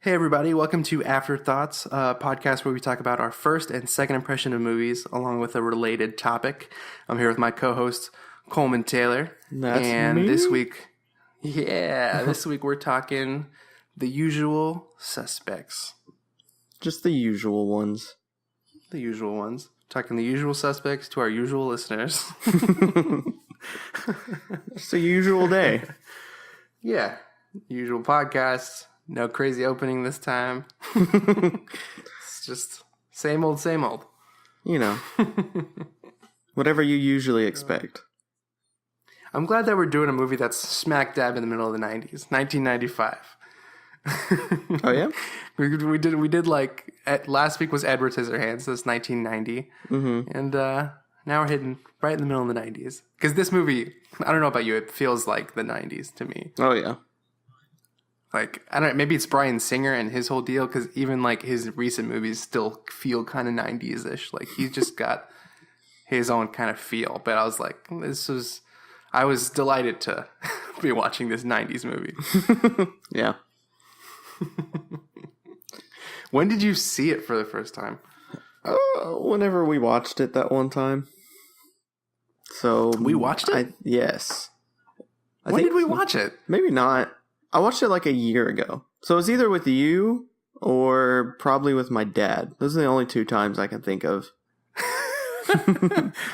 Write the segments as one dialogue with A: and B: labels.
A: Hey everybody, welcome to Afterthoughts, a podcast where we talk about our first and second impression of movies along with a related topic. I'm here with my co-host Coleman Taylor.
B: That's
A: and
B: me?
A: this week we're talking The Usual Suspects.
B: Just the usual ones.
A: The usual ones. Talking The Usual Suspects to our usual listeners.
B: It's a usual day.
A: Yeah, usual podcast. No crazy opening this time. It's just same old, same old.
B: You know. Whatever you usually expect.
A: I'm glad that we're doing a movie that's smack dab in the middle of the 90s, 1995.
B: Oh, yeah?
A: We did like, last week was Edward Scissorhands, so it's 1990.
B: Mm-hmm.
A: And now we're hitting right in the middle of the 90s. Because this movie, I don't know about you, it feels like the 90s to me.
B: Oh, yeah.
A: Like, I don't know, maybe it's Bryan Singer and his whole deal, because even like his recent movies still feel kind of 90s-ish. Like, he's just got his own kind of feel. But I was like, I was delighted to be watching this 90s movie.
B: Yeah.
A: When did you see it for the first time?
B: Whenever we watched it that one time. So
A: We watched it?
B: Yes.
A: When did we watch it?
B: Maybe not. I watched it like a year ago. So it was either with you or probably with my dad. Those are the only two times I can think of.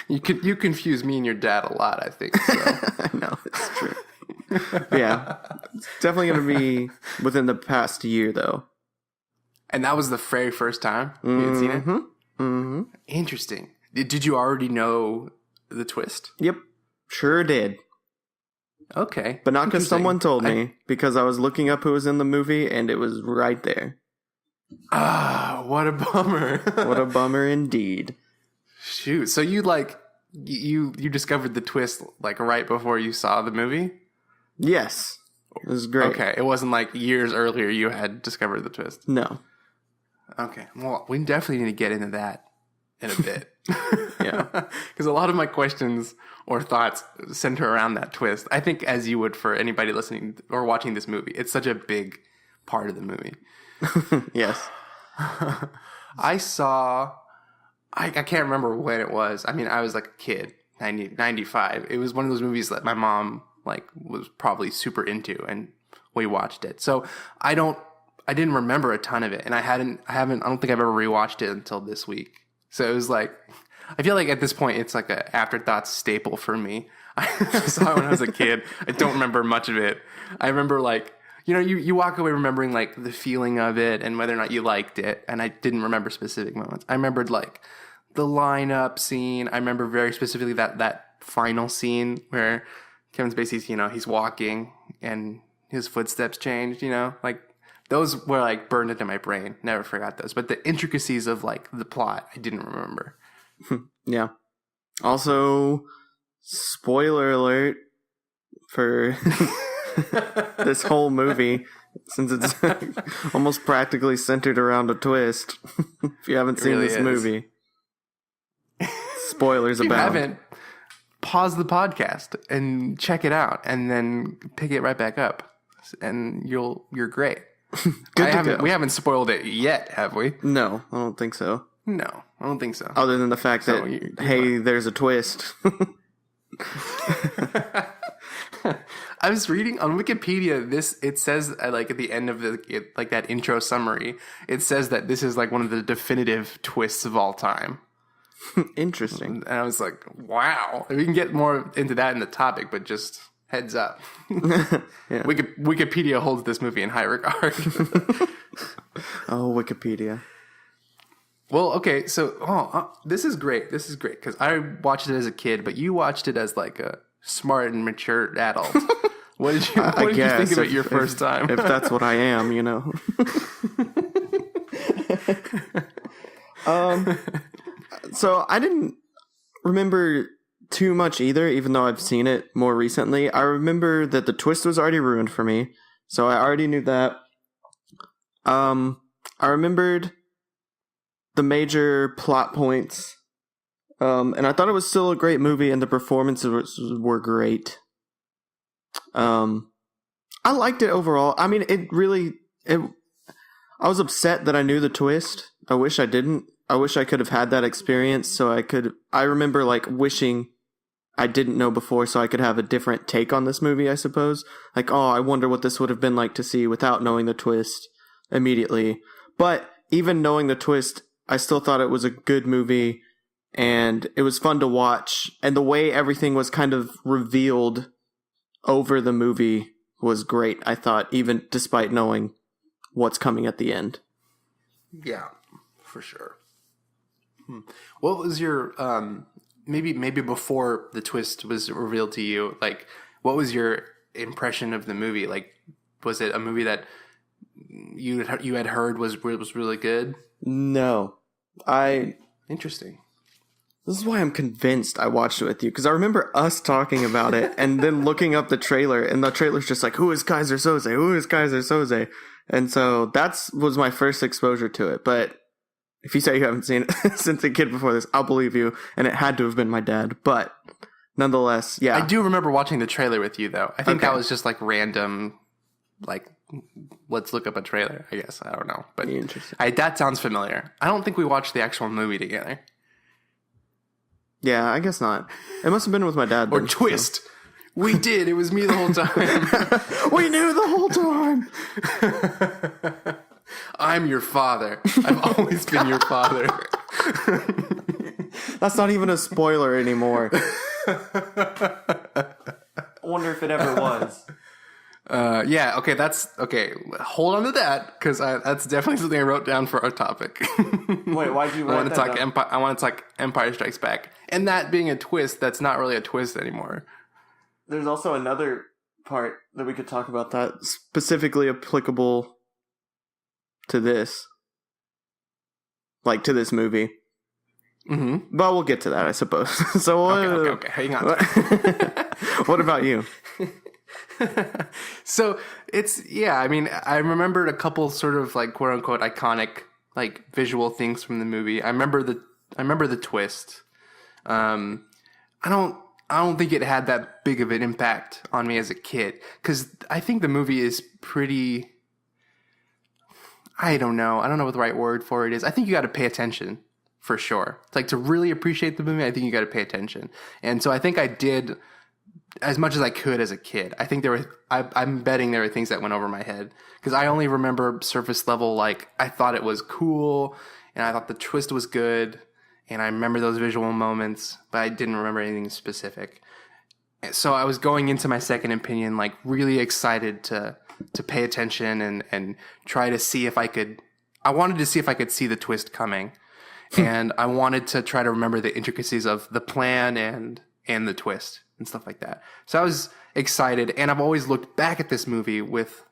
A: You confuse me and your dad a lot, I think. So.
B: I know, it's true. Yeah. It's definitely going to be within the past year, though.
A: And that was the very first time you had seen it?
B: Mm-hmm.
A: Interesting. Did you already know the twist?
B: Yep. Sure did.
A: Okay.
B: But not because someone told me, because I was looking up who was in the movie, and it was right there.
A: Ah, what a bummer.
B: What a bummer indeed.
A: Shoot. So you you discovered the twist like right before you saw the movie?
B: Yes. It was great.
A: Okay. It wasn't like years earlier you had discovered the twist.
B: No.
A: Okay. Well, we definitely need to get into that in a bit.
B: Yeah.
A: Because a lot of my questions or thoughts center around that twist. I think as you would for anybody listening or watching this movie. It's such a big part of the movie.
B: Yes.
A: I can't remember when it was. I mean, I was like a kid, 95. It was one of those movies that my mom like was probably super into, and we watched it. So I didn't remember a ton of it, and I don't think I've ever rewatched it until this week. So it was like, I feel like at this point it's like a afterthought staple for me. I saw it when I was a kid. I don't remember much of it. I remember like, you walk away remembering like the feeling of it and whether or not you liked it. And I didn't remember specific moments. I remembered like the lineup scene. I remember very specifically that final scene where Kevin Spacey's, he's walking and his footsteps changed, like those were like burned into my brain. Never forgot those. But the intricacies of like the plot, I didn't remember.
B: Yeah. Also, spoiler alert for this whole movie, since it's almost practically centered around a twist. If you haven't seen this movie, spoilers
A: If you
B: abound.
A: haven't, pause the podcast and check it out, and then pick it right back up, and you're great. We haven't spoiled it yet, have we?
B: No, I don't think so.
A: No, I don't think so.
B: Other than the fact that, hey, there's a twist.
A: I was reading on Wikipedia. It says like at the end of like that intro summary, it says that this is like one of the definitive twists of all time.
B: Interesting.
A: And I was like, wow. We can get more into that in the topic, but just heads up.
B: Yeah.
A: Wikipedia holds this movie in high regard.
B: Oh, Wikipedia.
A: Well, okay, so this is great. This is great because I watched it as a kid, but you watched it as like a smart and mature adult. What did you think of it your first time?
B: If that's what I am, So I didn't remember too much either, even though I've seen it more recently. I remember that the twist was already ruined for me, so I already knew that. I remembered the major plot points, and I thought it was still a great movie, and the performances were great. I liked it overall. I mean, it I was upset that I knew the twist. I wish I didn't. I wish I could have had that experience so I remember like wishing I didn't know before so I could have a different take on this movie, I suppose. Like, oh, I wonder what this would have been like to see without knowing the twist immediately. But even knowing the twist, I still thought it was a good movie and it was fun to watch. And the way everything was kind of revealed over the movie was great, I thought, even despite knowing what's coming at the end.
A: Yeah, for sure. What was your maybe before the twist was revealed to you? Like, what was your impression of the movie? Like, was it a movie that you had heard was really good?
B: No,
A: Interesting.
B: This is why I'm convinced I watched it with you, because I remember us talking about it and then looking up the trailer, and the trailer's just like, who is Kaiser Soze? Who is Kaiser Soze? And so that was my first exposure to it. But if you say you haven't seen it since a kid before this, I'll believe you. And it had to have been my dad. But nonetheless, yeah.
A: I do remember watching the trailer with you, though. I think that was just like random, like, let's look up a trailer, I guess. I don't know. But
B: interesting.
A: That sounds familiar. I don't think we watched the actual movie together.
B: Yeah, I guess not. It must have been with my dad.
A: Or twist. So. We did. It was me the whole time.
B: We knew the whole time.
A: I'm your father. I've always been your father.
B: That's not even a spoiler anymore. I wonder if it ever was.
A: Yeah, okay, okay. Hold on to that, because that's definitely something I wrote down for our topic.
B: Wait, why'd you write that down?
A: I want to talk Empire Strikes Back. And that being a twist, that's not really a twist anymore.
B: There's also another part that we could talk about that specifically applicable to this. Like, to this movie. Mm-hmm. But we'll get to that, I suppose. So
A: okay. Hang on.
B: What about you?
A: So I mean, I remembered a couple sort of like quote unquote iconic like visual things from the movie. I remember the twist. I don't think it had that big of an impact on me as a kid, because I think the movie is pretty, I don't know what the right word for it is. I think you got to pay attention for sure. It's like, to really appreciate the movie, I think you got to pay attention. And so I think I did as much as I could as a kid. I think I'm betting there were things that went over my head, because I only remember surface level, like, I thought it was cool and I thought the twist was good. And I remember those visual moments, but I didn't remember anything specific. So I was going into my second opinion, like, really excited to pay attention and try to see if I wanted to see if I could see the twist coming. And I wanted to try to remember the intricacies of the plan and the twist and stuff like that. So I was excited, and I've always looked back at this movie with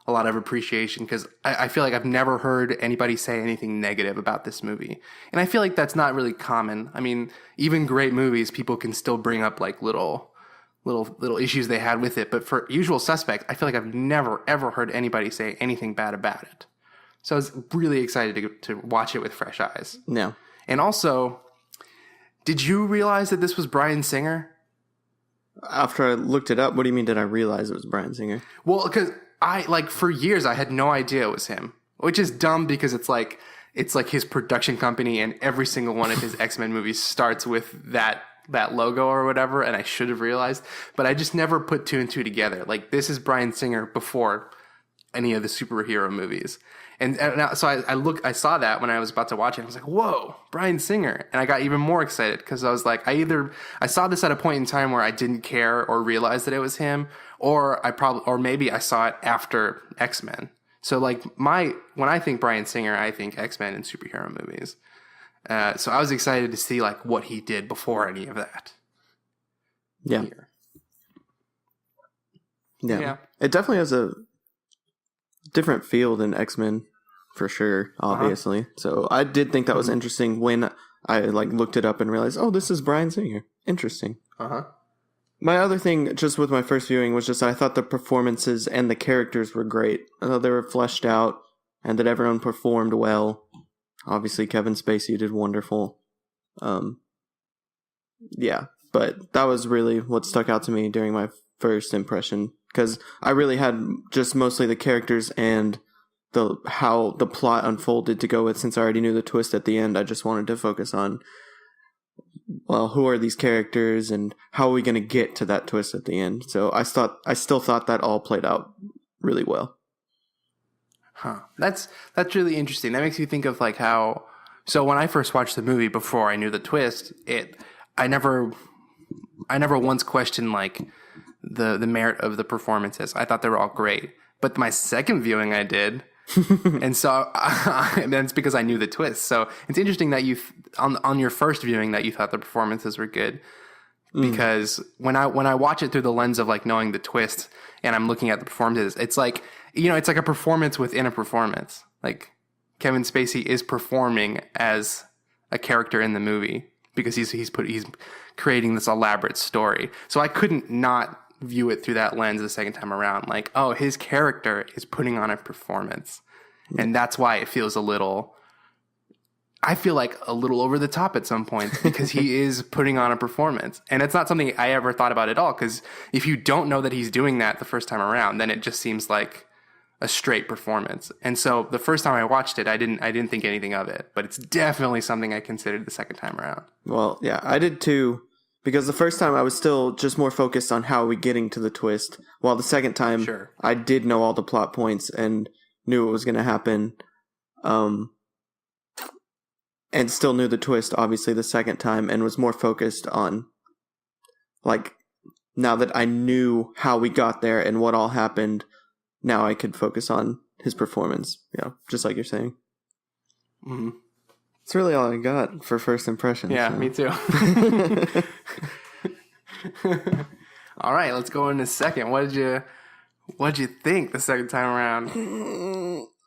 A: a lot of appreciation, because I feel like I've never heard anybody say anything negative about this movie. And I feel like that's not really common. I mean, even great movies, people can still bring up like little issues they had with it. But for Usual Suspect, I feel like I've never, ever heard anybody say anything bad about it. So I was really excited to watch it with fresh eyes.
B: No.
A: And also, did you realize that this was Bryan Singer?
B: After I looked it up, what do you mean did I realize it was Bryan Singer?
A: Well, because for years, I had no idea it was him, which is dumb, because it's like his production company, and every single one of his X-Men movies starts with that logo or whatever, and I should have realized, but I just never put two and two together. Like, this is Bryan Singer before any of the superhero movies. And so I saw that when I was about to watch it. I was like, whoa, Bryan Singer. And I got even more excited, because I was like, I saw this at a point in time where I didn't care or realize that it was him, or maybe I saw it after X-Men. So like when I think Bryan Singer, I think X-Men and superhero movies. So I was excited to see like what he did before any of that.
B: Yeah. Yeah. It definitely has a different feel than X-Men, for sure, obviously. Uh-huh. So I did think that was interesting when I like looked it up and realized, oh, this is Bryan Singer. Interesting. Uh-huh. My other thing, just with my first viewing, was just I thought the performances and the characters were great. I thought they were fleshed out and that everyone performed well. Obviously, Kevin Spacey did wonderful. Yeah, but that was really what stuck out to me during my first impression, because I really had just mostly the characters and how the plot unfolded to go with. Since I already knew the twist at the end, I just wanted to focus on, well, who are these characters and how are we going to get to that twist at the end. So I still thought that all played out really well.
A: Huh. That's really interesting. That makes me think of like how. So when I first watched the movie before I knew the twist, I never once questioned like the merit of the performances. I thought they were all great. But my second viewing, I did. And so and it's because I knew the twist. So it's interesting that you on your first viewing that you thought the performances were good, because when I watch it through the lens of like knowing the twist and I'm looking at the performances, it's like, it's like a performance within a performance. Like Kevin Spacey is performing as a character in the movie because he's creating this elaborate story. So I couldn't not view it through that lens the second time around. Like, oh, his character is putting on a performance. And that's why it feels I feel like a little over the top at some points because he is putting on a performance. And it's not something I ever thought about at all, because if you don't know that he's doing that the first time around, then it just seems like a straight performance. And so the first time I watched it, I didn't think anything of it, but it's definitely something I considered the second time around.
B: Well, yeah, I did too. Because the first time I was still just more focused on how are we getting to the twist, while the second time I did know all the plot points and knew what was going to happen, and still knew the twist, obviously, the second time, and was more focused on, like, now that I knew how we got there and what all happened, now I could focus on his performance, just like you're saying.
A: Mm-hmm.
B: That's really all I got for first impressions.
A: Yeah,
B: so.
A: Me too. All right, let's go into second. What'd you think the second time around?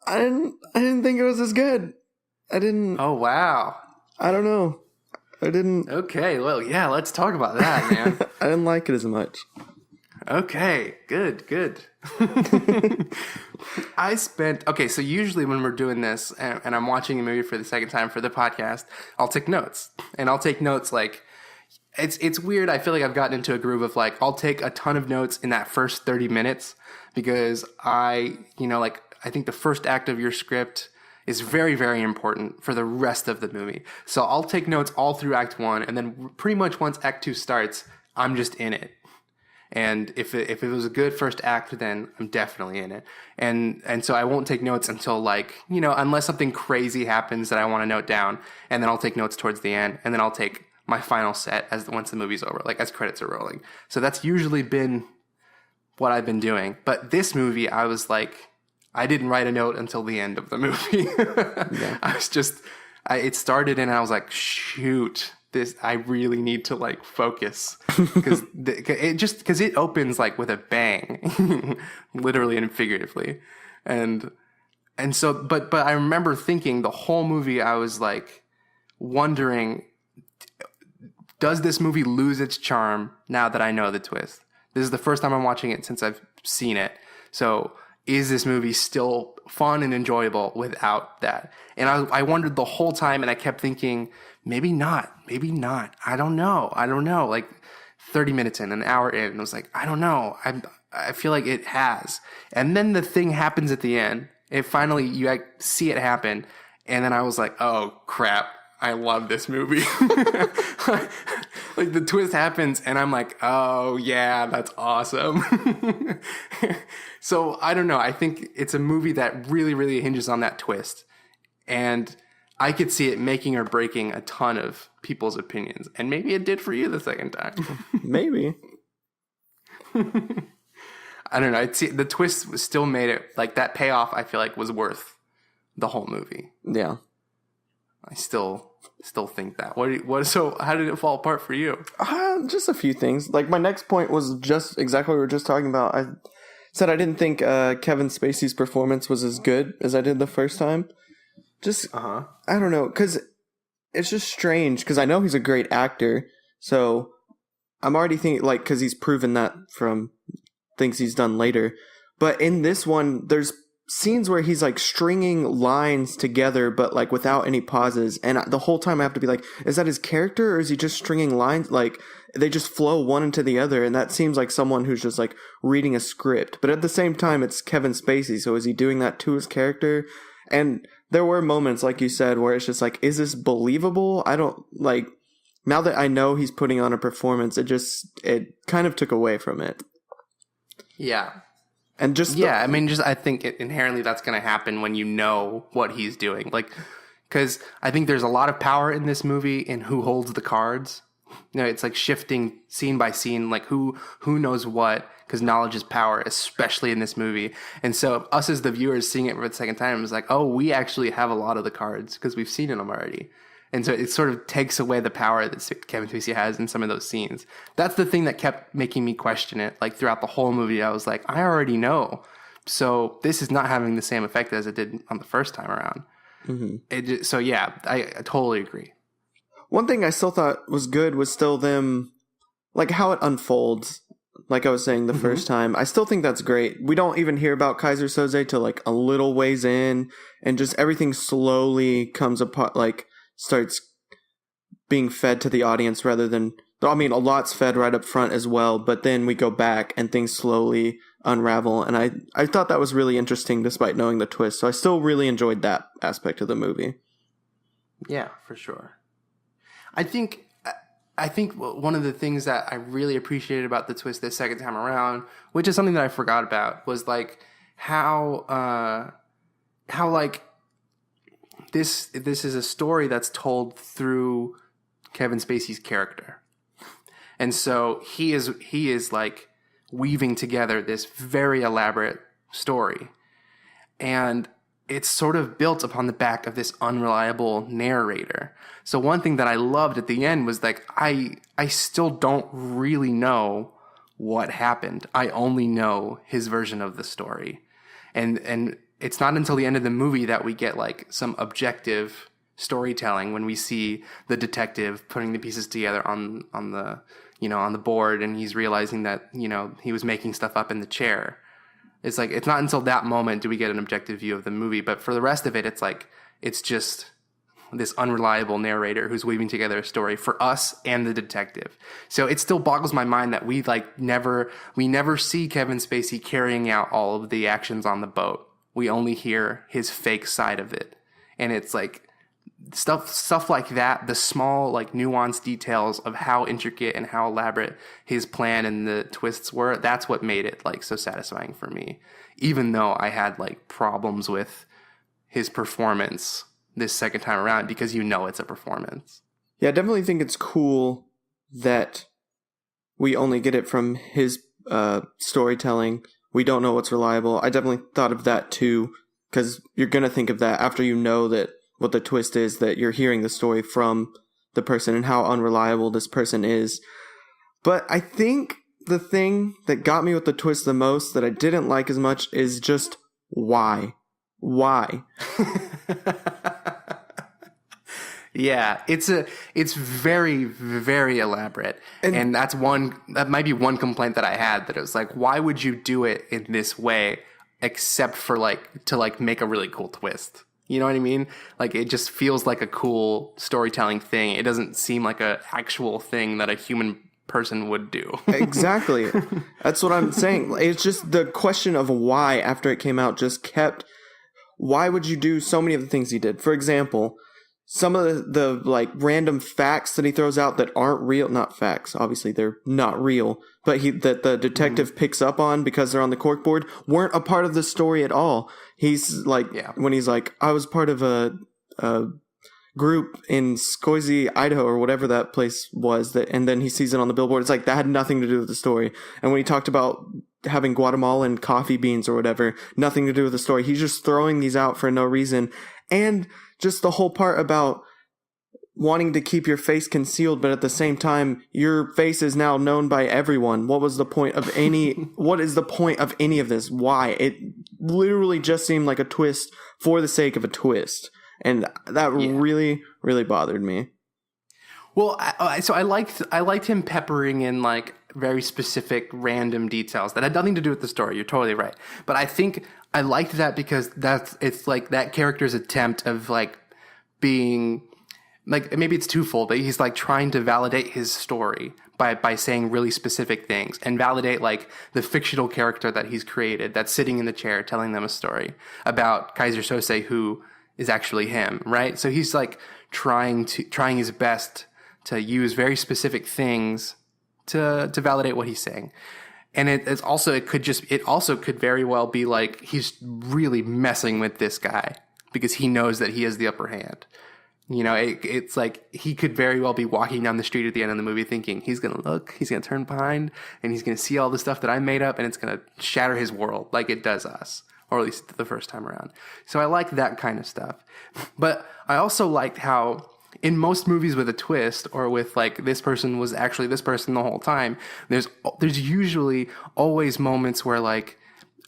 B: I didn't think it was as good. I didn't.
A: Oh wow.
B: I don't know. I didn't.
A: Okay, well, yeah, let's talk about that, man.
B: I didn't like it as much.
A: Okay, good. So usually when we're doing this and I'm watching a movie for the second time for the podcast, I'll take notes. And I'll take notes like, it's weird. I feel like I've gotten into a groove of like, I'll take a ton of notes in that first 30 minutes because I think the first act of your script is very, very important for the rest of the movie. So I'll take notes all through Act 1, and then pretty much once Act 2 starts, I'm just in it. And if it was a good first act, then I'm definitely in it. And so I won't take notes until like, unless something crazy happens that I want to note down, and then I'll take notes towards the end, and then I'll take my final set once the movie's over, like as credits are rolling. So that's usually been what I've been doing. But this movie, I was like, I didn't write a note until the end of the movie. Yeah. It started and I was like, shoot. I really need to like focus because it opens like with a bang, literally and figuratively. And so, but I remember thinking the whole movie, I was like wondering, does this movie lose its charm now that I know the twist? This is the first time I'm watching it since I've seen it. So is this movie still fun and enjoyable without that? And I wondered the whole time, and I kept thinking, maybe not. I don't know. Like 30 minutes in, an hour in, and I was like, I don't know. I feel like it has. And then the thing happens at the end. You see it happen. And then I was like, oh crap. I love this movie. Like the twist happens and I'm like, oh yeah, that's awesome. So I don't know. I think it's a movie that really, really hinges on that twist. And I could see it making or breaking a ton of people's opinions. And maybe it did for you the second time.
B: Maybe.
A: I don't know. The twist still made it, like that payoff I feel like was worth the whole movie.
B: Yeah.
A: I still think that. So how did it fall apart for you?
B: Just a few things. Like my next point was just exactly what we were just talking about. I said I didn't think Kevin Spacey's performance was as good as I did the first time. I don't know, because it's just strange, because I know he's a great actor, so I'm already thinking, like, because he's proven that from things he's done later. But in this one, there's scenes where he's like stringing lines together but like without any pauses, and the whole time I have to be like, is that his character or is he just stringing lines? Like they just flow one into the other, and that seems like someone who's just like reading a script, but at the same time it's Kevin Spacey, so is he doing that to his character? And there were moments, like you said, where it's just like, is this believable? I don't like, now that I know he's putting on a performance, it kind of took away from it.
A: Yeah.
B: And just
A: I think inherently that's going to happen when you know what he's doing. Like, because I think there's a lot of power in this movie in who holds the cards. You know, it's like shifting scene by scene, like who knows what, because knowledge is power, especially in this movie. And so us as the viewers seeing it for the second time, it's like, oh, we actually have a lot of the cards because we've seen them already. And so it sort of takes away the power that Kevin Spacey has in some of those scenes. That's the thing that kept making me question it. Like throughout the whole movie, I was like, I already know. So this is not having the same effect as it did on the first time around. Mm-hmm. I totally agree.
B: One thing I still thought was good was still them, like how it unfolds. Like I was saying the first time, I still think that's great. We don't even hear about Kaiser Soze till like a little ways in, and just everything slowly comes apart, like starts being fed to the audience rather than, I mean, a lot's fed right up front as well, but then we go back and things slowly unravel. And I thought that was really interesting despite knowing the twist. So I still really enjoyed that aspect of the movie.
A: Yeah, for sure. I think one of the things that I really appreciated about the twist this second time around, which is something that I forgot about, was like how like this is a story that's told through Kevin Spacey's character. And so he is like weaving together this very elaborate story. And it's sort of built upon the back of this unreliable narrator. So one thing that I loved at the end was like, I still don't really know what happened. I only know his version of the story. And it's not until the end of the movie that we get like some objective storytelling when we see the detective putting the pieces together on the board, and he's realizing that, he was making stuff up in the chair. It's like, it's not until that moment do we get an objective view of the movie. But for the rest of it, it's like, it's just this unreliable narrator who's weaving together a story for us and the detective. So it still boggles my mind that we never see Kevin Spacey carrying out all of the actions on the boat. We only hear his fake side of it. And it's like stuff like that, the small, like, nuanced details of how intricate and how elaborate his plan and the twists were, that's what made it like so satisfying for me. Even though I had like problems with his performance this second time around, because it's a performance.
B: Yeah, I definitely think it's cool that we only get it from his storytelling. We don't know what's reliable. I definitely thought of that too, because you're going to think of that after you know that what the twist is, that you're hearing the story from the person and how unreliable this person is. But I think the thing that got me with the twist the most, that I didn't like as much, is just why. Why?
A: Yeah, it's very, very elaborate. And that might be one complaint that I had, that it was like, why would you do it in this way except for to make a really cool twist? You know what I mean? Like, it just feels like a cool storytelling thing. It doesn't seem like an actual thing that a human person would do. Exactly.
B: That's what I'm saying. It's just the question of why after it came out just kept, why would you do so many of the things he did? For example, some of the like random facts that he throws out that aren't real, not facts, obviously they're not real, but that the detective picks up on because they're on the corkboard, weren't a part of the story at all. He's like, when he's like, I was part of a group in Scoisy, Idaho, or whatever that place was, and then he sees it on the billboard. It's like, that had nothing to do with the story. And when he talked about having Guatemalan coffee beans or whatever, nothing to do with the story. He's just throwing these out for no reason. And just the whole part about wanting to keep your face concealed, but at the same time, your face is now known by everyone. What is the point of any of this? Why? It literally just seemed like a twist for the sake of a twist. And that really, really bothered me.
A: Well, so I liked him peppering in like very specific random details that had nothing to do with the story. You're totally right. But I think I liked that because it's like that character's attempt of like being like, maybe it's twofold, but he's like trying to validate his story by saying really specific things and validate like the fictional character that he's created that's sitting in the chair telling them a story about Kaiser Sose, who is actually him, right? So he's like trying his best to use very specific things to validate what he's saying. And it also could very well be like he's really messing with this guy because he knows that he has the upper hand. You know, it's like he could very well be walking down the street at the end of the movie thinking he's going to look, he's going to turn behind, and he's going to see all the stuff that I made up, and it's going to shatter his world like it does us, or at least the first time around. So I like that kind of stuff. But I also liked how in most movies with a twist, or with like this person was actually this person the whole time, there's usually always moments where like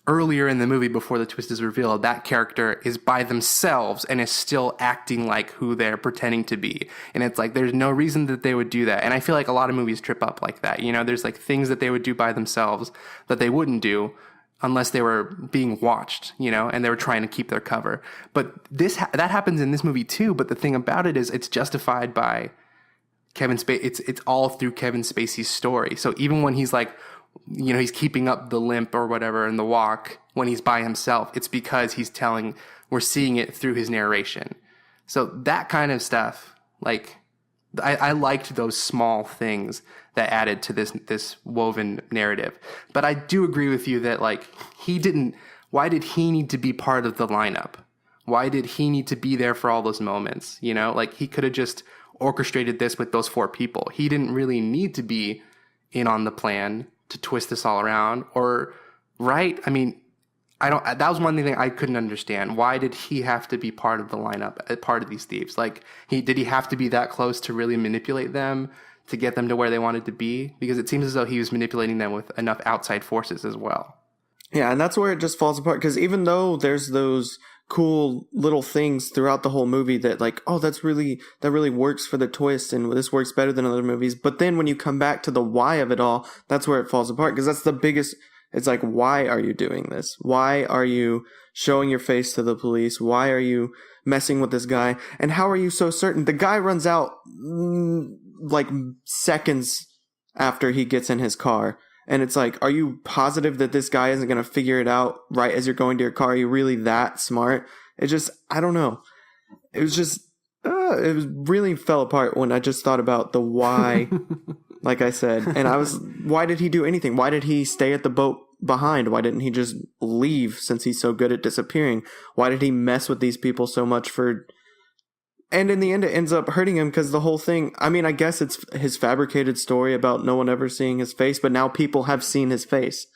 A: earlier in the movie before the twist is revealed, that character is by themselves and is still acting like who they're pretending to be. And it's like, there's no reason that they would do that. And I feel like a lot of movies trip up like that. You know, there's like things that they would do by themselves that they wouldn't do unless they were being watched, you know, and they were trying to keep their cover. But that happens in this movie too. But the thing about it is it's justified by Kevin Spacey. It's all through Kevin Spacey's story. So even when he's like, you know, he's keeping up the limp or whatever in the walk when he's by himself, it's because we're seeing it through his narration. So that kind of stuff, like, I liked those small things that added to this woven narrative. But I do agree with you that, like, why did he need to be part of the lineup? Why did he need to be there for all those moments? You know, like, he could have just orchestrated this with those 4 people. He didn't really need to be in on the plan to twist this all around, or right? I mean, that was one thing I couldn't understand. Why did he have to be part of the lineup, part of these thieves? Like, did he have to be that close to really manipulate them to get them to where they wanted to be? Because it seems as though he was manipulating them with enough outside forces as well. Yeah,
B: and that's where it just falls apart. Because even though there's those cool little things throughout the whole movie that like, oh, that really works for the twist, and this works better than other movies. But then when you come back to the why of it all, that's where it falls apart. Because that's the biggest. It's like, why are you doing this? Why are you showing your face to the police? Why are you messing with this guy? And how are you so certain? The guy runs out like seconds after he gets in his car. And it's like, are you positive that this guy isn't going to figure it out right as you're going to your car? Are you really that smart? It just, I don't know. It was just, it really fell apart when I just thought about the why, like I said. And why did he do anything? Why did he stay at the boat behind? Why didn't he just leave since he's so good at disappearing? Why did he mess with these people so much and in the end, it ends up hurting him because the whole thing, I mean, I guess it's his fabricated story about no one ever seeing his face, but now people have seen his face.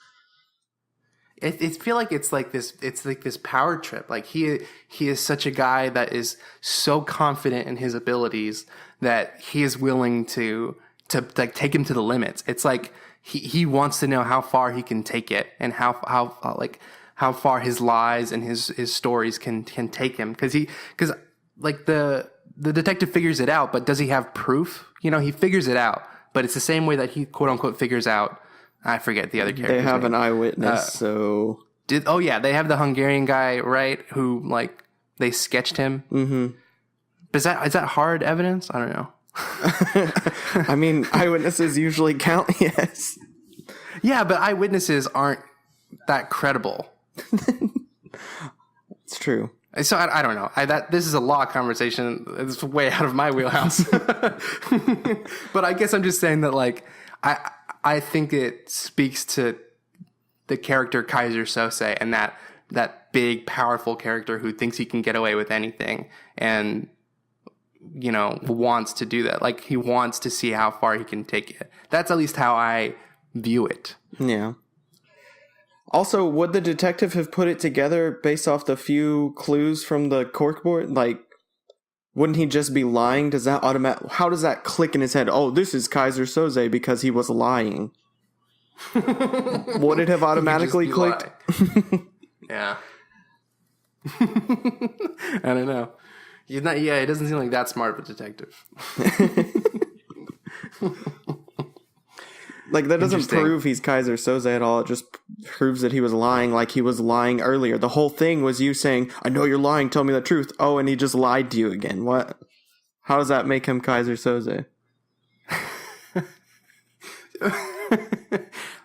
A: I feel like it's like this power trip. Like he is such a guy that is so confident in his abilities that he is willing to like take him to the limits. It's like he wants to know how far he can take it and how far his lies and his stories can take him. Because like the detective figures it out, but does he have proof? You know, he figures it out, but it's the same way that he quote unquote figures out. I forget the other character.
B: They have an eyewitness, so
A: they have the Hungarian guy, right? Who like they sketched him. Mm-hmm. Is that hard evidence? I don't know.
B: I mean, eyewitnesses usually count. Yes.
A: Yeah, but eyewitnesses aren't that credible.
B: It's true.
A: So I don't know. This is a law conversation. It's way out of my wheelhouse. But I guess I'm just saying that, like, I think it speaks to the character Kaiser Sose and that big, powerful character who thinks he can get away with anything and, you know, wants to do that. Like, he wants to see how far he can take it. That's at least how I view it.
B: Yeah. Also, would the detective have put it together based off the few clues from the corkboard? Like, wouldn't he just be lying? How does that click in his head? Oh, this is Kaiser Soze because he was lying. Would it have automatically clicked?
A: Yeah. I don't know. He doesn't seem like that smart of a detective.
B: Like, that doesn't
A: Interesting.
B: prove he's Kaiser Soze at all. It just proves that he was lying like he was lying earlier. The whole thing was you saying, I know you're lying, tell me the truth. Oh, and he just lied to you again. What? How does that make him Kaiser Soze?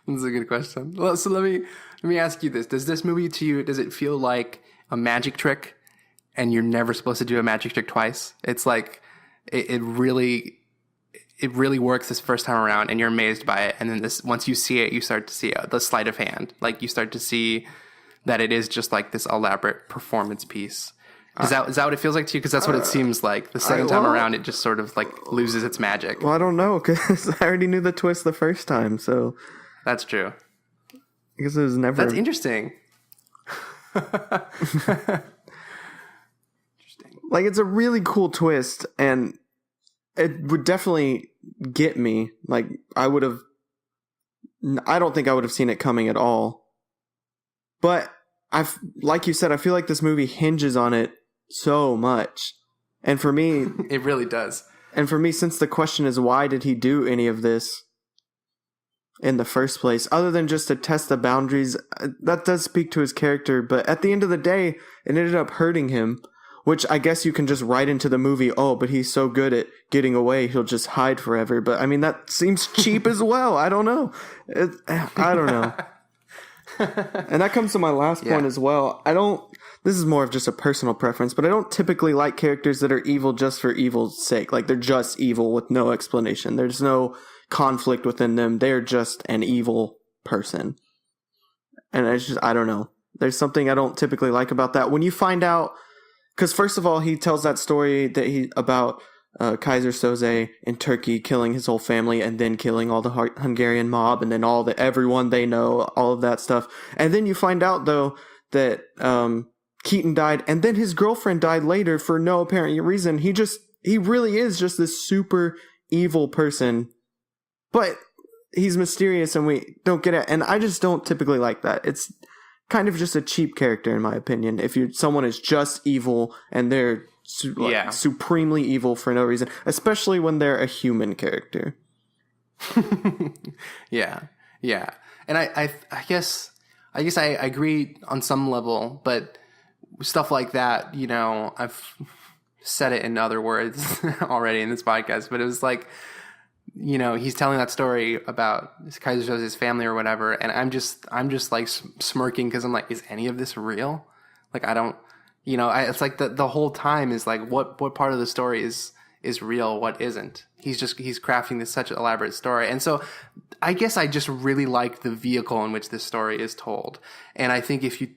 A: That's a good question. Well, so let me ask you this: does this movie to you, does it feel like a magic trick, and you're never supposed to do a magic trick twice? It's like it really works this first time around, and you're amazed by it, and then once you see it, you start to see the sleight of hand. Like, you start to see that it is just like this elaborate performance piece. Is that what it feels like to you? Because that's what it seems like. The second time around, it just sort of like loses its magic.
B: Well, I don't know, because I already knew the twist the first time, so...
A: That's true.
B: Because it was never...
A: That's interesting.
B: Like, it's a really cool twist, and it would definitely get me. Like, I don't think I would have seen it coming at all. But, like you said, I feel like this movie hinges on it so much. And for me...
A: It really does.
B: And for me, since the question is, why did he do any of this in the first place, other than just to test the boundaries, that does speak to his character. But at the end of the day, it ended up hurting him, which I guess you can just write into the movie, oh, but he's so good at getting away, he'll just hide forever. But I mean, that seems cheap as well. I don't know. I don't know. And that comes to my last point as well. This is more of just a personal preference, but I don't typically like characters that are evil just for evil's sake. Like, they're just evil with no explanation. There's no conflict within them. They're just an evil person. And it's just, I don't know. There's something I don't typically like about that. When you find out, because first of all, he tells that story that about Kaiser Soze in Turkey killing his whole family and then killing all the Hungarian mob and then everyone they know, all of that stuff. And then you find out, though, that Keaton died, and then his girlfriend died later for no apparent reason. He really is just this super evil person, but he's mysterious and we don't get it. And I just don't typically like that. It's kind of just a cheap character, in my opinion. If someone is just evil and they're supremely evil for no reason, especially when they're a human character.
A: Yeah. And I guess I agree on some level, but stuff like that, I've said it in other words already in this podcast, but it was like, he's telling that story about Kaiser Soze's family or whatever, and I'm just like smirking because I'm like, is any of this real? Like, I don't, it's like the whole time is like, what part of the story is real, what isn't? He's crafting this such an elaborate story, and so I guess I just really like the vehicle in which this story is told, and I think if you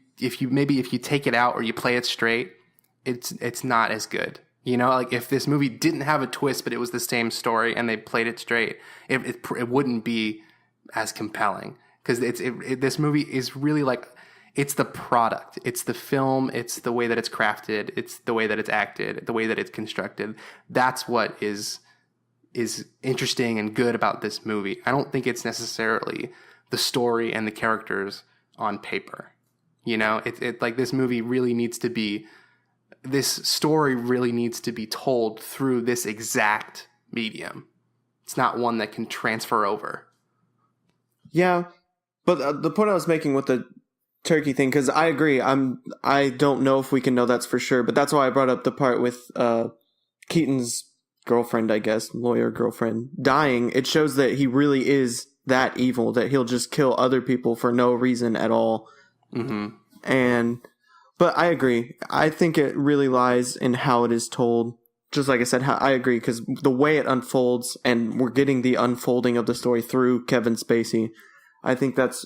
A: take it out or you play it straight, it's not as good. Like, if this movie didn't have a twist, but it was the same story and they played it straight, it wouldn't be as compelling, because this movie is really like, it's the product, it's the film, it's the way that it's crafted, it's the way that it's acted, the way that it's constructed. That's what is interesting and good about this movie. I don't think it's necessarily the story and the characters on paper. Like, this movie really needs to be, this story really needs to be told through this exact medium. It's not one that can transfer over. Yeah,
B: but the point I was making with the Turkey thing, because I agree, I don't know if we can know that's for sure, but that's why I brought up the part with Keaton's girlfriend, I guess, lawyer girlfriend, dying. It shows that he really is that evil, that he'll just kill other people for no reason at all. Mm-hmm. But I agree. I think it really lies in how it is told. Just like I said, I agree, because the way it unfolds, and we're getting the unfolding of the story through Kevin Spacey, I think that's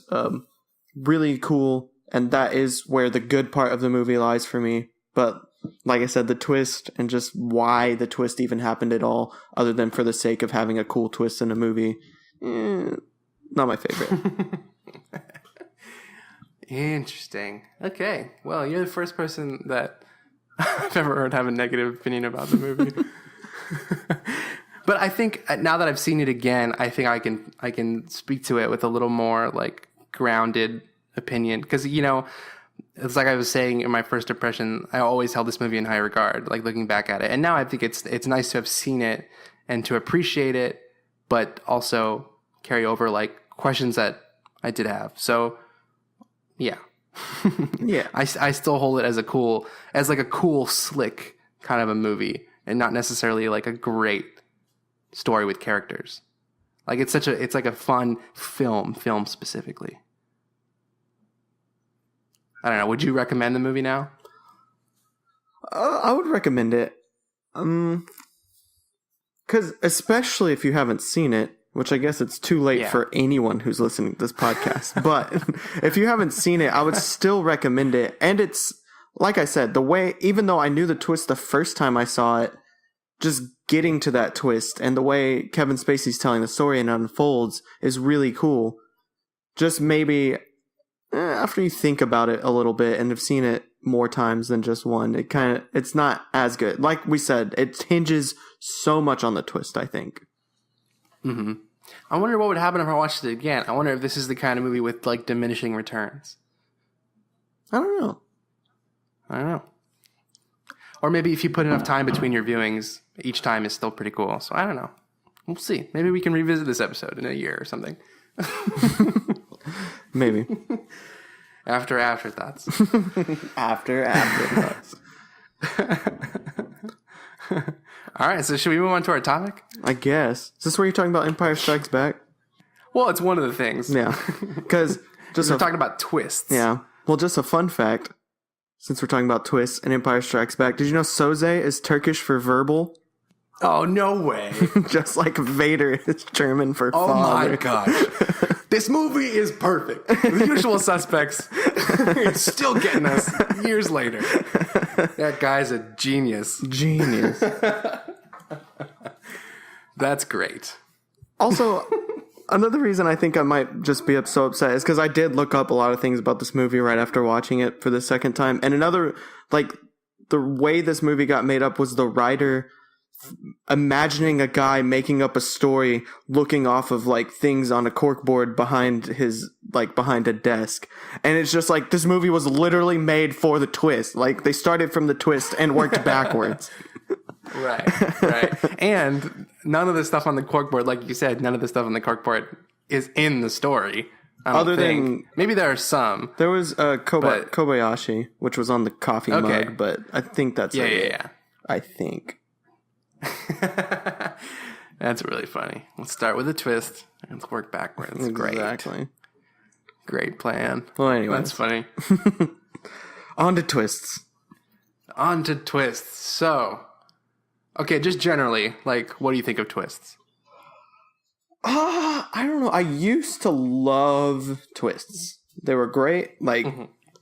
B: really cool, and that is where the good part of the movie lies for me. But like I said, the twist and just why the twist even happened at all, other than for the sake of having a cool twist in a movie, not my favorite.
A: Interesting. Okay. Well, you're the first person that I've ever heard have a negative opinion about the movie. But I think now that I've seen it again, I think I can speak to it with a little more like grounded opinion, because it's like I was saying in my first impression, I always held this movie in high regard, like looking back at it, and now I think it's nice to have seen it and to appreciate it, but also carry over like questions that I did have. So yeah.
B: Yeah.
A: I still hold it as a cool, slick kind of a movie, and not necessarily like a great story with characters. Like it's like a fun film specifically. I don't know. Would you recommend the movie now?
B: I would recommend it. Because especially if you haven't seen it, which I guess it's too late for anyone who's listening to this podcast. But if you haven't seen it, I would still recommend it. And it's, like I said, even though I knew the twist the first time I saw it, just getting to that twist and the way Kevin Spacey's telling the story and it unfolds is really cool. Just maybe after you think about it a little bit and have seen it more times than just one, it's not as good. Like we said, it hinges so much on the twist, I think.
A: Mm-hmm. I wonder what would happen if I watched it again. I wonder if this is the kind of movie with like diminishing returns.
B: I don't know.
A: Or maybe if you put enough time between your viewings, each time is still pretty cool. So I don't know. We'll see. Maybe we can revisit this episode in a year or something.
B: Maybe.
A: After afterthoughts.
B: After afterthoughts.
A: All right, so should we move on to our topic?
B: I guess. Is this where you're talking about Empire Strikes Back?
A: Well, it's one of the things.
B: Yeah. Because
A: we're talking about twists.
B: Yeah. Well, just a fun fact, since we're talking about twists and Empire Strikes Back, did you know Soze is Turkish for verbal?
A: Oh, no way.
B: Just like Vader is German for father.
A: Oh my gosh. This movie is perfect. The Usual Suspects is still getting us years later. That guy's a genius.
B: Genius.
A: That's great.
B: Also, another reason I think I might just be so upset is because I did look up a lot of things about this movie right after watching it for the second time. And another, like, the way this movie got made up was the writer imagining a guy making up a story looking off of like things on a corkboard behind a desk, and it's just like this movie was literally made for the twist. Like they started from the twist and worked backwards.
A: Right. And none of the stuff on the corkboard, like you said, none of the stuff on the corkboard is in the story. Other than maybe there are some.
B: There was Kobayashi, which was on the coffee mug, but I think that's
A: yeah.
B: I think.
A: That's really funny. Let's start with a twist and let's work backwards.
B: Exactly.
A: Great plan.
B: Well, anyway,
A: that's funny.
B: On to twists.
A: So, okay, just generally, like, what do you think of twists?
B: I don't know. I used to love twists. They were great. Like,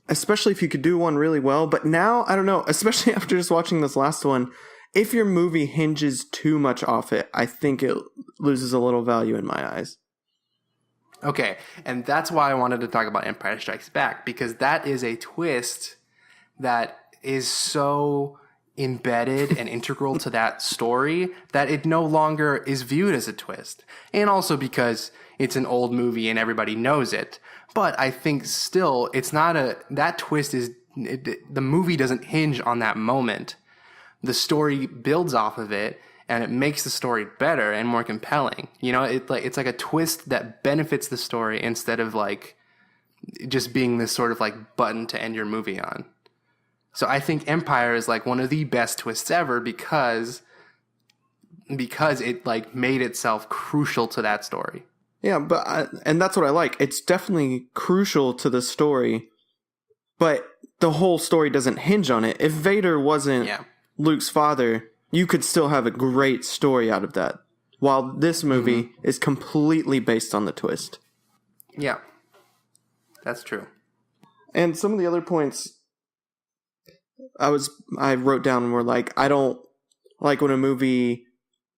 B: especially if you could do one really well. But now, I don't know. Especially after just watching this last one. If your movie hinges too much off it, I think it loses a little value in my eyes.
A: Okay, and that's why I wanted to talk about Empire Strikes Back, because that is a twist that is so embedded and integral to that story that it no longer is viewed as a twist. And also because it's an old movie and everybody knows it. But I think still, that twist is, the movie doesn't hinge on that moment. The story builds off of it, and it makes the story better and more compelling. You know, it's like a twist that benefits the story instead of like just being this sort of like button to end your movie on. So I think Empire is like one of the best twists ever because it like made itself crucial to that story.
B: Yeah, and that's what I like. It's definitely crucial to the story, but the whole story doesn't hinge on it. If Vader wasn't Luke's father, you could still have a great story out of that. While this movie is completely based on the twist.
A: Yeah. That's true.
B: And some of the other points I wrote down were like, I don't like when a movie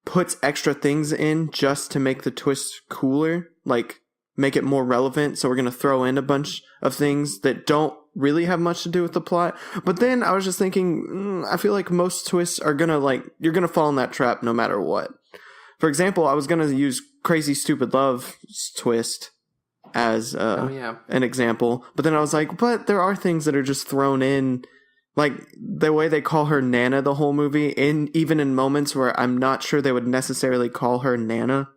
B: puts extra things in just to make the twist cooler, like make it more relevant. So we're going to throw in a bunch of things that don't really have much to do with the plot. But then I was just thinking, I feel like most twists are gonna you're gonna fall in that trap no matter what. For example, I was gonna use Crazy Stupid Love twist as an example, but then I was like, but there are things that are just thrown in, like the way they call her Nana the whole movie, even in moments where I'm not sure they would necessarily call her Nana.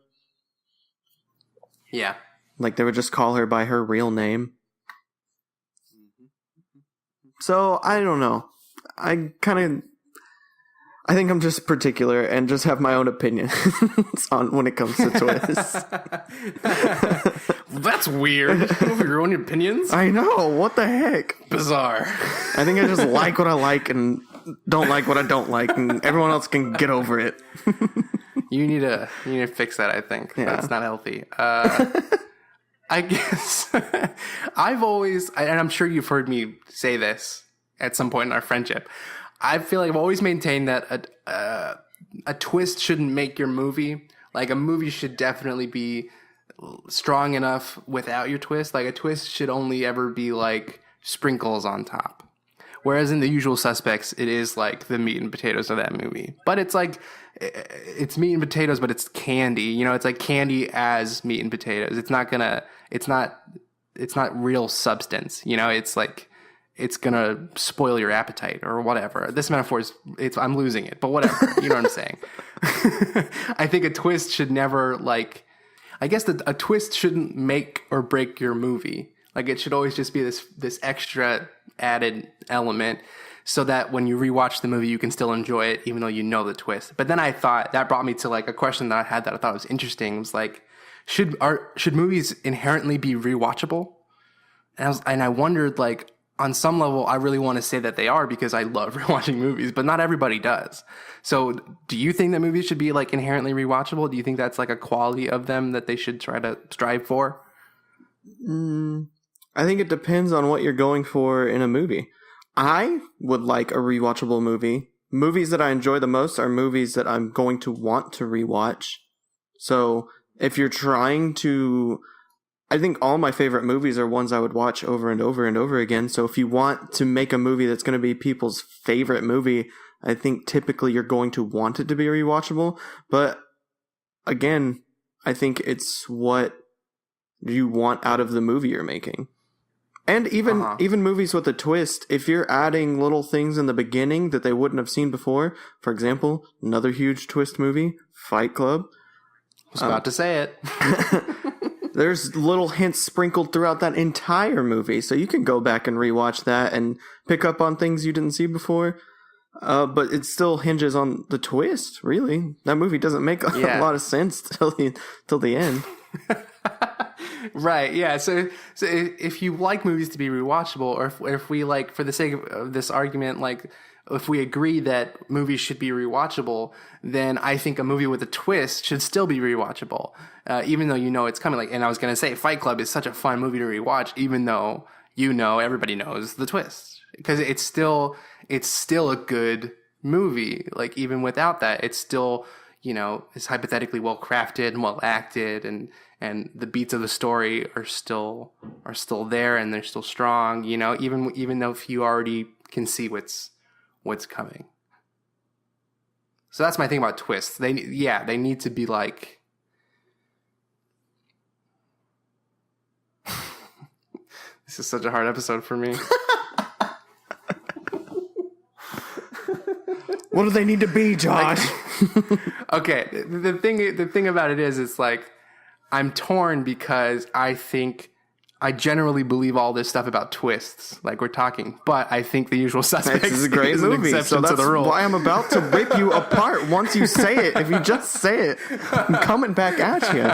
A: Yeah.
B: Like, they would just call her by her real name. So, I don't know. I think I'm just particular and just have my own opinion on when it comes to twists.
A: That's weird. You have your own opinions?
B: I know. What the heck?
A: Bizarre.
B: I think I just like what I like and don't like what I don't like, and everyone else can get over it.
A: You need to fix that, I think. Yeah. That's not healthy. I guess I've always, and I'm sure you've heard me say this at some point in our friendship, I feel like I've always maintained that a twist shouldn't make your movie. Like, a movie should definitely be strong enough without your twist. Like, a twist should only ever be like sprinkles on top. Whereas in The Usual Suspects, it is like the meat and potatoes of that movie. But it's like, it's meat and potatoes, but it's candy. You know, it's like candy as meat and potatoes. It's not real substance. You know, it's like, it's gonna spoil your appetite or whatever. This metaphor I'm losing it, but whatever. You know what I'm saying? I think a twist should never, like, I guess a twist shouldn't make or break your movie. Like, it should always just be this extra added element so that when you rewatch the movie, you can still enjoy it, even though you know the twist. But then I thought, that brought me to like a question that I had that I thought was interesting. It was like, should movies inherently be rewatchable? And I wondered, like, on some level, I really want to say that they are because I love rewatching movies, but not everybody does. So do you think that movies should be like inherently rewatchable? Do you think that's like a quality of them that they should try to strive for?
B: I think it depends on what you're going for in a movie. I would like a rewatchable movie. Movies that I enjoy the most are movies that I'm going to want to rewatch. So if you're trying to... I think all my favorite movies are ones I would watch over and over and over again. So if you want to make a movie that's going to be people's favorite movie, I think typically you're going to want it to be rewatchable. But again, I think it's what you want out of the movie you're making. And even movies with a twist, if you're adding little things in the beginning that they wouldn't have seen before, for example, another huge twist movie, Fight Club.
A: I was about to say it.
B: There's little hints sprinkled throughout that entire movie, so you can go back and rewatch that and pick up on things you didn't see before. But it still hinges on the twist, really. That movie doesn't make a lot of sense till the end.
A: Right, yeah. So if you like movies to be rewatchable, or if we, like, for the sake of this argument, like, if we agree that movies should be rewatchable, then I think a movie with a twist should still be rewatchable. Even though you know it's coming. Like, and I was going to say, Fight Club is such a fun movie to rewatch, even though everybody knows the twist. Because it's still a good movie. Like, even without that, it's still, you know, is hypothetically well crafted and well acted, and the beats of the story are still there, and they're still strong, you know, even though if you already can see what's coming. So that's my thing about twists. They need to be like... This is such a hard episode for me.
B: What do they need to be, Josh?
A: Okay, the thing about it is, it's like, I'm torn because I think I generally believe all this stuff about twists, like we're talking, but I think The Usual Suspects
B: is a great movie, so that's why I'm about to rip you apart once you say it. If you just say it, I'm coming back at you.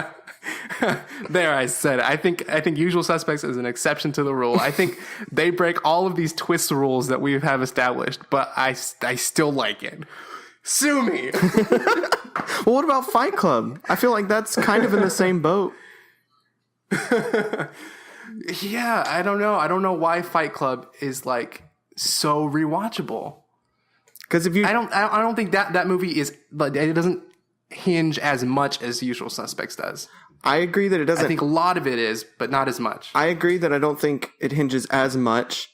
A: There, I said it. I think Usual Suspects is an exception to the rule. I think they break all of these twist rules that we have established, but I still like it. Sue me.
B: Well, what about Fight Club? I feel like that's kind of in the same boat.
A: Yeah, I don't know. I don't know why Fight Club is like so rewatchable. Because if you, I don't think that movie is, like, it doesn't hinge as much as Usual Suspects does.
B: I agree that it doesn't.
A: I think a lot of it is, but not as much.
B: I agree that I don't think it hinges as much.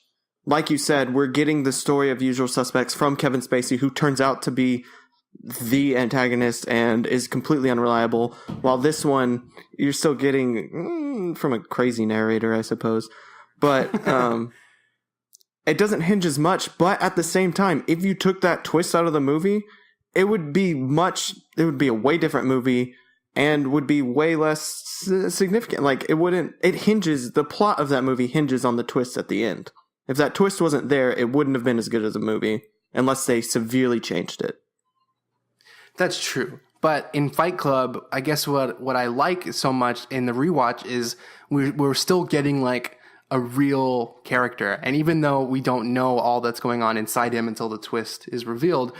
B: Like you said, we're getting the story of Usual Suspects from Kevin Spacey, who turns out to be the antagonist and is completely unreliable, while this one you're still getting from a crazy narrator, I suppose, but it doesn't hinge as much. But at the same time, if you took that twist out of the movie, it would be a way different movie and would be way less significant. Like, the plot of that movie hinges on the twist at the end. If that twist wasn't there, it wouldn't have been as good as a movie, unless they severely changed it.
A: That's true. But in Fight Club, I guess what I like so much in the rewatch is we're still getting like a real character. And even though we don't know all that's going on inside him until the twist is revealed,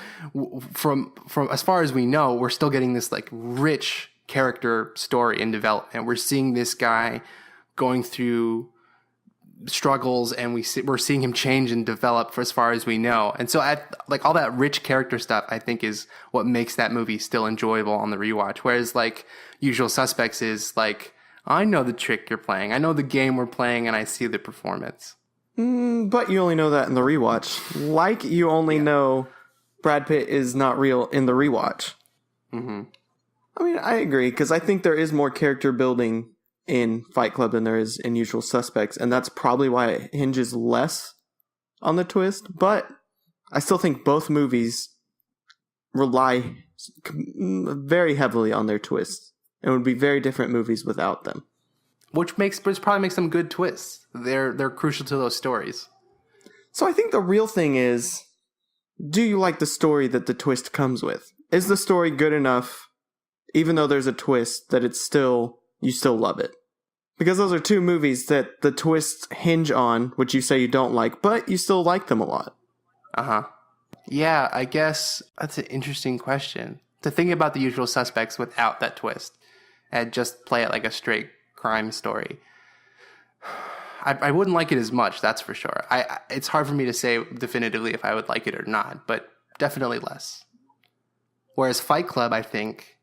A: from as far as we know, we're still getting this like rich character story in development. We're seeing this guy going through struggles, and we're seeing him change and develop for as far as we know. And so like all that rich character stuff, I think, is what makes that movie still enjoyable on the rewatch. Whereas like Usual Suspects is like, I know the trick you're playing, I know the game we're playing, and I see the performance.
B: But you only know that in the rewatch. Like you only know Brad Pitt is not real in the rewatch. Mm-hmm. I mean, I agree, because I think there is more character building in Fight Club than there is in Usual Suspects, and that's probably why it hinges less on the twist. But I still think both movies rely very heavily on their twists, and would be very different movies without them.
A: Which probably makes them good twists. They're crucial to those stories.
B: So I think the real thing is, do you like the story that the twist comes with? Is the story good enough, even though there's a twist, that you still love it? Because those are two movies that the twists hinge on, which you say you don't like, but you still like them a lot.
A: Uh-huh. Yeah, I guess that's an interesting question. To think about The Usual Suspects without that twist and just play it like a straight crime story, I wouldn't like it as much, that's for sure. It's hard for me to say definitively if I would like it or not, but definitely less. Whereas Fight Club, I think,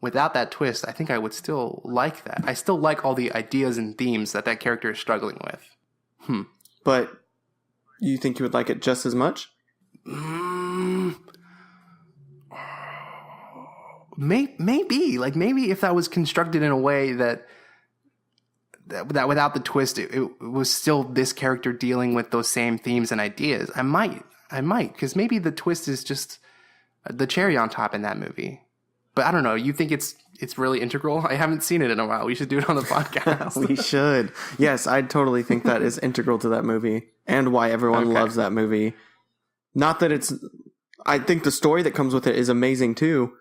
A: without that twist, I think I would still like that. I still like all the ideas and themes that character is struggling with.
B: But you think you would like it just as much?
A: Maybe. Like, maybe if that was constructed in a way that without the twist, it was still this character dealing with those same themes and ideas. I might. Because maybe the twist is just the cherry on top in that movie. But I don't know. You think it's really integral? I haven't seen it in a while. We should do it on the podcast.
B: We should. Yes, I totally think that is integral to that movie and why everyone loves that movie. Not that I think the story that comes with it is amazing too,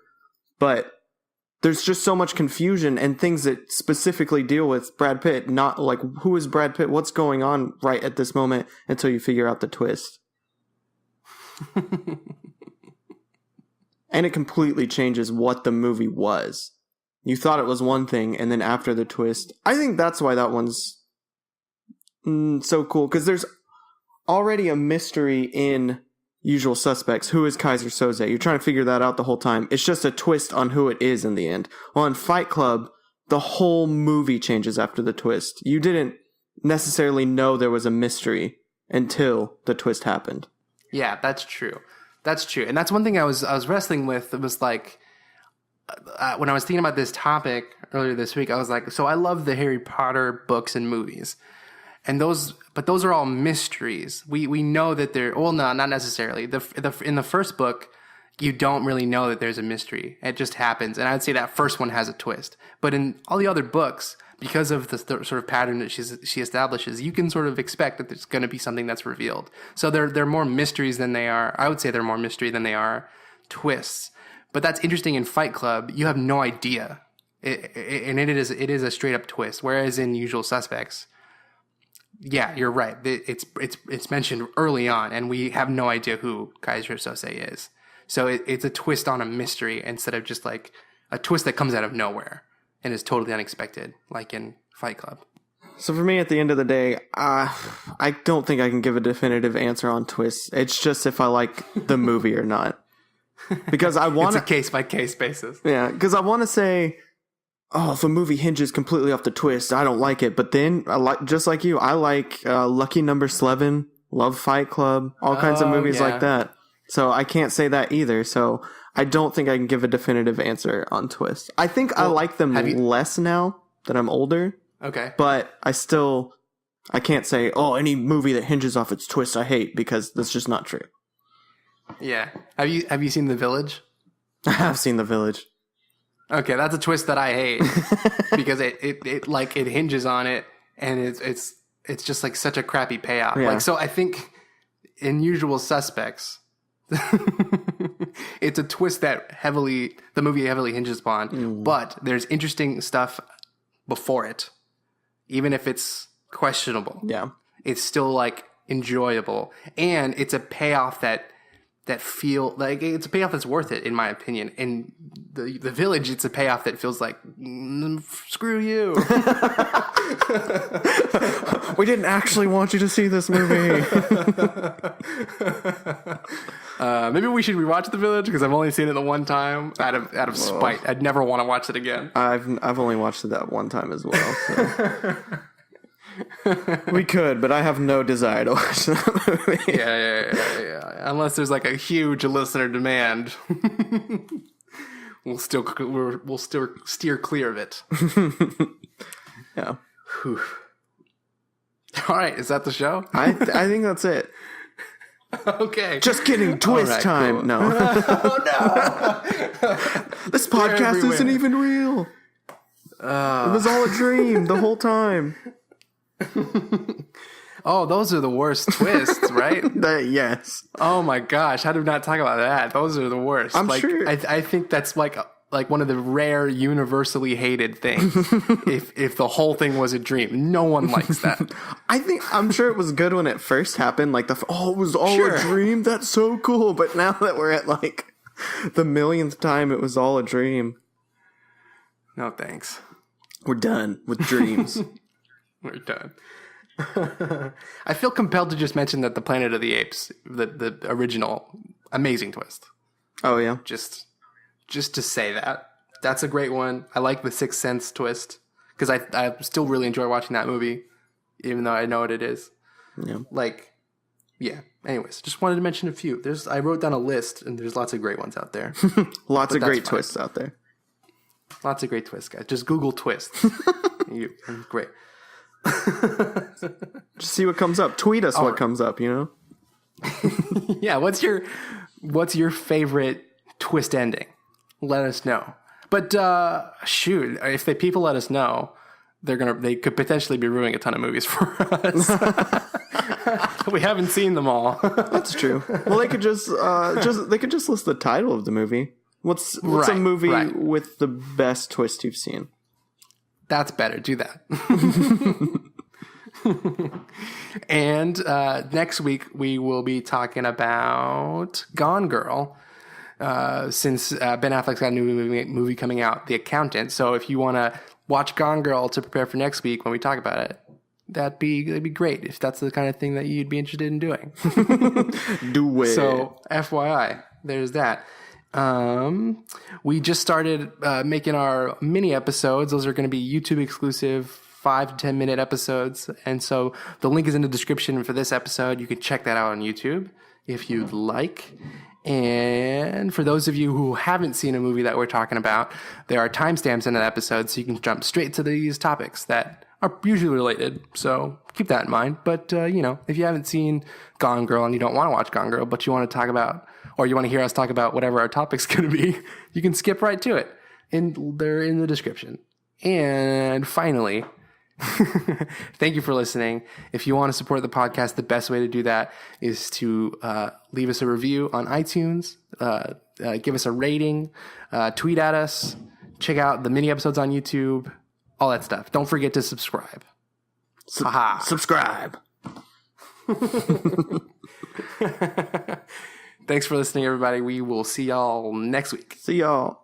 B: but there's just so much confusion and things that specifically deal with Brad Pitt. Not like, who is Brad Pitt? What's going on right at this moment until you figure out the twist. And it completely changes what the movie was. You thought it was one thing, and then after the twist, I think that's why that one's so cool, because there's already a mystery in Usual Suspects. Who is Kaiser Soze? You're trying to figure that out the whole time. It's just a twist on who it is in the end. Well, in Fight Club, the whole movie changes after the twist. You didn't necessarily know there was a mystery until the twist happened.
A: Yeah, that's true. That's true. And that's one thing I was wrestling with. It was like, when I was thinking about this topic earlier this week, I was like, so I love the Harry Potter books and movies. And those are all mysteries. We know that they're, well, no, not necessarily. In the first book, you don't really know that there's a mystery. It just happens. And I'd say that first one has a twist. But in all the other books, because of the sort of pattern that she establishes, you can sort of expect that there's going to be something that's revealed. So they're more mysteries than they are. I would say they're more mystery than they are twists. But that's interesting in Fight Club. You have no idea, and it is a straight up twist. Whereas in Usual Suspects, yeah, you're right. It's mentioned early on, and we have no idea who Kaiser Sose is. So it's a twist on a mystery instead of just like a twist that comes out of nowhere and is totally unexpected, like in Fight Club.
B: So for me, at the end of the day, I don't think I can give a definitive answer on twists. It's just if I like the movie or not. Because I want
A: it's a case by case basis.
B: Yeah, because I want to say, oh, if a movie hinges completely off the twist, I don't like it. But then, just like you, I like Lucky Number 11, love Fight Club, all kinds of movies like that. So I can't say that either. So I don't think I can give a definitive answer on twists. I think I like them less now that I'm older.
A: Okay.
B: But I can't say, oh, any movie that hinges off its twist I hate, because that's just not true.
A: Yeah. Have you seen The Village?
B: I have seen The Village.
A: Okay, that's a twist that I hate because it hinges on it, and it's just like such a crappy payoff.
B: Yeah.
A: Like, so I think in Usual Suspects, it's a twist that the movie heavily hinges upon, but there's interesting stuff before it, even if it's questionable.
B: Yeah.
A: It's still like enjoyable, and it's a payoff that feel like it's a payoff that's worth it, in my opinion. And the Village, it's a payoff that feels like screw you.
B: We didn't actually want you to see this movie.
A: Maybe we should rewatch The Village because I've only seen it the one time out of spite. I'd never want to watch it again.
B: I've only watched it that one time as well. So. We could, but I have no desire to watch that movie.
A: Yeah. Unless there's like a huge listener demand, we'll still steer clear of it.
B: Yeah.
A: Whew. All right, is that the show?
B: I think that's it.
A: Okay.
B: Just kidding. Twist
A: right,
B: time.
A: cool.
B: No.
A: Oh no!
B: This podcast isn't even real. It was all a dream the whole time.
A: Oh, those are the worst twists, right?
B: Yes.
A: Oh my gosh, how did we not talk about that? Those are the worst.
B: I'm sure.
A: I think that's like one of the rare universally hated things. if the whole thing was a dream, no one likes that.
B: I'm sure it was good when it first happened. Like it was all a dream. That's so cool. But now that we're at like the millionth time, it was all a dream.
A: No thanks.
B: We're done with dreams.
A: We're done. I feel compelled to just mention that the Planet of the Apes, the original, amazing twist.
B: Oh yeah,
A: just to say that's a great one. I like the Sixth Sense twist because I still really enjoy watching that movie, even though I know what it is. Yeah. Anyways, just wanted to mention a few. I wrote down a list, and there's lots of great ones out there.
B: Lots of great twists out there.
A: Lots of great twists, guys. Just Google twists. Great.
B: Just see what comes up. Tweet us what comes up, you know?
A: Yeah, what's your favorite twist ending? Let us know. But shoot, if the people let us know, they could potentially be ruining a ton of movies for us. We haven't seen them all.
B: That's true. Well, they could just list the title of the movie. What's a movie with the best twist you've seen?
A: That's better. Do that. And next week we will be talking about Gone Girl. Since Ben Affleck's got a new movie coming out, The Accountant. So if you want to watch Gone Girl to prepare for next week when we talk about it, that'd be great if that's the kind of thing that you'd be interested in doing.
B: Do it.
A: So FYI, there's that. We just started making our mini episodes. Those are going to be YouTube exclusive 5 to 10 minute episodes. And so the link is in the description for this episode. You can check that out on YouTube if you'd like. And for those of you who haven't seen a movie that we're talking about, there are timestamps in that episode, so you can jump straight to these topics that are usually related. So keep that in mind. But, if you haven't seen Gone Girl and you don't want to watch Gone Girl, but you want to talk about, or you want to hear us talk about whatever our topic's going to be, you can skip right to it. And they're in the description. And finally, thank you for listening. If you want to support the podcast, the best way to do that is to leave us a review on iTunes, give us a rating, tweet at us, check out the mini episodes on YouTube, all that stuff. Don't forget to subscribe.
B: Subscribe.
A: Thanks for listening, everybody. We will see y'all next week.
B: See y'all.